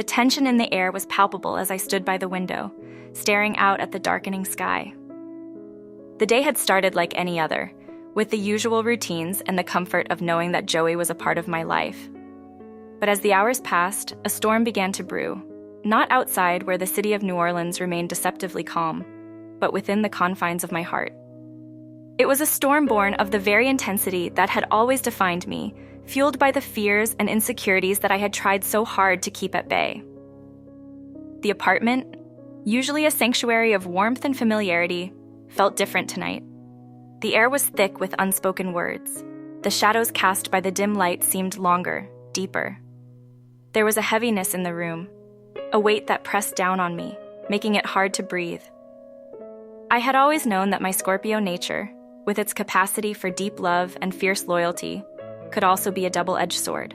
The tension in the air was palpable as I stood by the window, staring out at the darkening sky. The day had started like any other, with the usual routines and the comfort of knowing that Joey was a part of my life. But as the hours passed, a storm began to brew, not outside where the city of New Orleans remained deceptively calm, but within the confines of my heart. It was a storm born of the very intensity that had always defined me, fueled by the fears and insecurities that I had tried so hard to keep at bay. The apartment, usually a sanctuary of warmth and familiarity, felt different tonight. The air was thick with unspoken words. The shadows cast by the dim light seemed longer, deeper. There was a heaviness in the room, a weight that pressed down on me, making it hard to breathe. I had always known that my Scorpio nature, with its capacity for deep love and fierce loyalty, could also be a double-edged sword.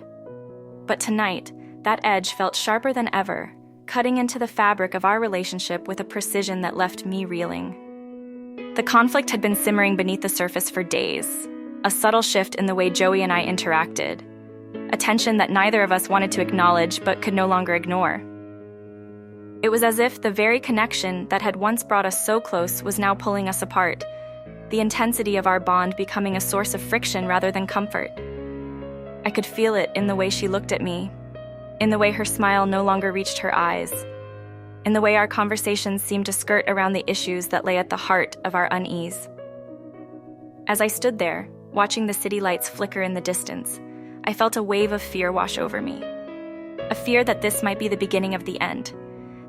But tonight, that edge felt sharper than ever, cutting into the fabric of our relationship with a precision that left me reeling. The conflict had been simmering beneath the surface for days, a subtle shift in the way Joey and I interacted, a tension that neither of us wanted to acknowledge but could no longer ignore. It was as if the very connection that had once brought us so close was now pulling us apart, the intensity of our bond becoming a source of friction rather than comfort. I could feel it in the way she looked at me, in the way her smile no longer reached her eyes, in the way our conversations seemed to skirt around the issues that lay at the heart of our unease. As I stood there, watching the city lights flicker in the distance, I felt a wave of fear wash over me. A fear that this might be the beginning of the end,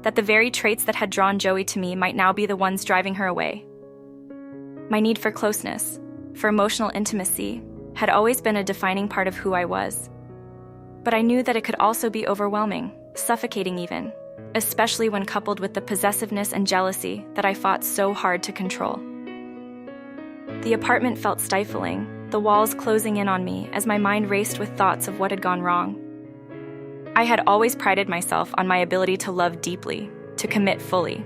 that the very traits that had drawn Joey to me might now be the ones driving her away. My need for closeness, for emotional intimacy, had always been a defining part of who I was. But I knew that it could also be overwhelming, suffocating even, especially when coupled with the possessiveness and jealousy that I fought so hard to control. The apartment felt stifling, the walls closing in on me as my mind raced with thoughts of what had gone wrong. I had always prided myself on my ability to love deeply, to commit fully.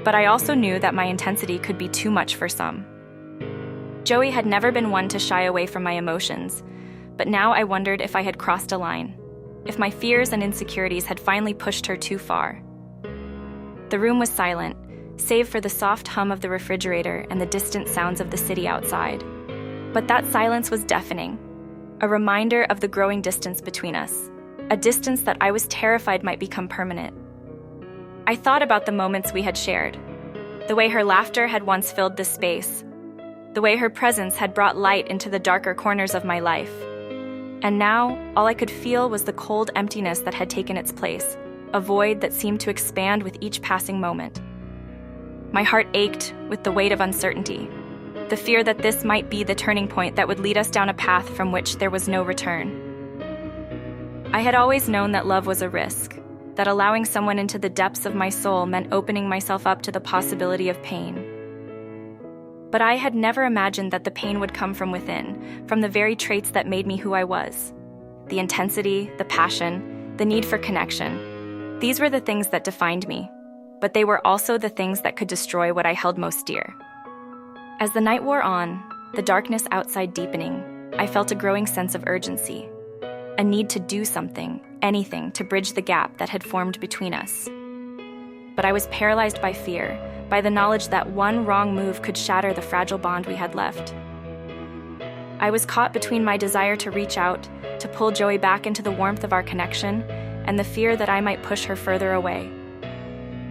But I also knew that my intensity could be too much for some. Joey had never been one to shy away from my emotions, but now I wondered if I had crossed a line, if my fears and insecurities had finally pushed her too far. The room was silent, save for the soft hum of the refrigerator and the distant sounds of the city outside. But that silence was deafening, a reminder of the growing distance between us, a distance that I was terrified might become permanent. I thought about the moments we had shared, the way her laughter had once filled this space, the way her presence had brought light into the darker corners of my life. And now, all I could feel was the cold emptiness that had taken its place, a void that seemed to expand with each passing moment. My heart ached with the weight of uncertainty, the fear that this might be the turning point that would lead us down a path from which there was no return. I had always known that love was a risk, that allowing someone into the depths of my soul meant opening myself up to the possibility of pain. But I had never imagined that the pain would come from within, from the very traits that made me who I was. The intensity, the passion, the need for connection. These were the things that defined me, but they were also the things that could destroy what I held most dear. As the night wore on, the darkness outside deepening, I felt a growing sense of urgency, a need to do something, anything, to bridge the gap that had formed between us. But I was paralyzed by fear, by the knowledge that one wrong move could shatter the fragile bond we had left. I was caught between my desire to reach out, to pull Joey back into the warmth of our connection, and the fear that I might push her further away.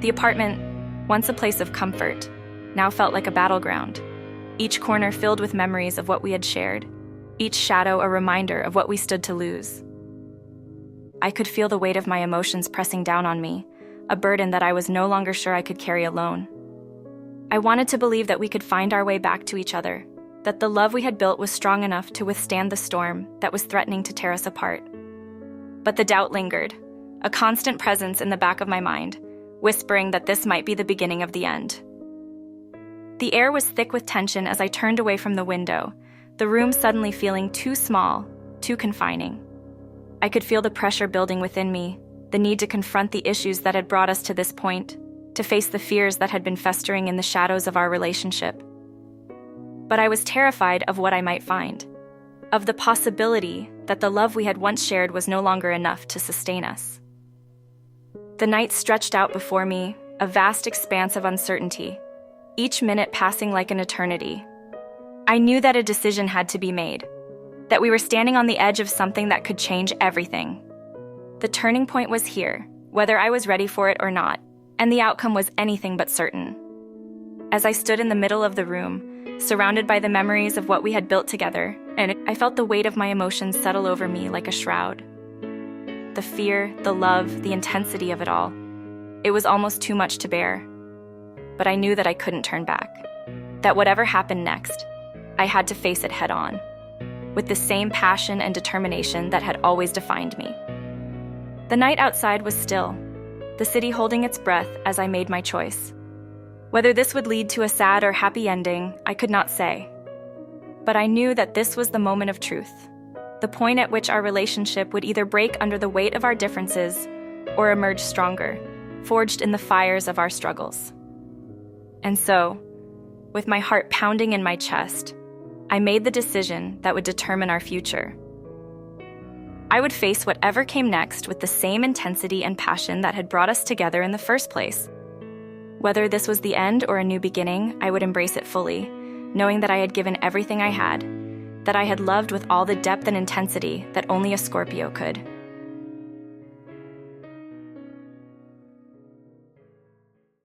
The apartment, once a place of comfort, now felt like a battleground, each corner filled with memories of what we had shared, each shadow a reminder of what we stood to lose. I could feel the weight of my emotions pressing down on me, a burden that I was no longer sure I could carry alone. I wanted to believe that we could find our way back to each other, that the love we had built was strong enough to withstand the storm that was threatening to tear us apart. But the doubt lingered, a constant presence in the back of my mind, whispering that this might be the beginning of the end. The air was thick with tension as I turned away from the window, the room suddenly feeling too small, too confining. I could feel the pressure building within me, the need to confront the issues that had brought us to this point, to face the fears that had been festering in the shadows of our relationship. But I was terrified of what I might find, of the possibility that the love we had once shared was no longer enough to sustain us. The night stretched out before me, a vast expanse of uncertainty, each minute passing like an eternity. I knew that a decision had to be made, that we were standing on the edge of something that could change everything. The turning point was here, whether I was ready for it or not, and the outcome was anything but certain. As I stood in the middle of the room, surrounded by the memories of what we had built together, and I felt the weight of my emotions settle over me like a shroud. The fear, the love, the intensity of it all. It was almost too much to bear. But I knew that I couldn't turn back. That whatever happened next, I had to face it head on, with the same passion and determination that had always defined me. The night outside was still, the city holding its breath as I made my choice. Whether this would lead to a sad or happy ending, I could not say. But I knew that this was the moment of truth, the point at which our relationship would either break under the weight of our differences or emerge stronger, forged in the fires of our struggles. And so, with my heart pounding in my chest, I made the decision that would determine our future. I would face whatever came next with the same intensity and passion that had brought us together in the first place. Whether this was the end or a new beginning, I would embrace it fully, knowing that I had given everything I had, that I had loved with all the depth and intensity that only a Scorpio could.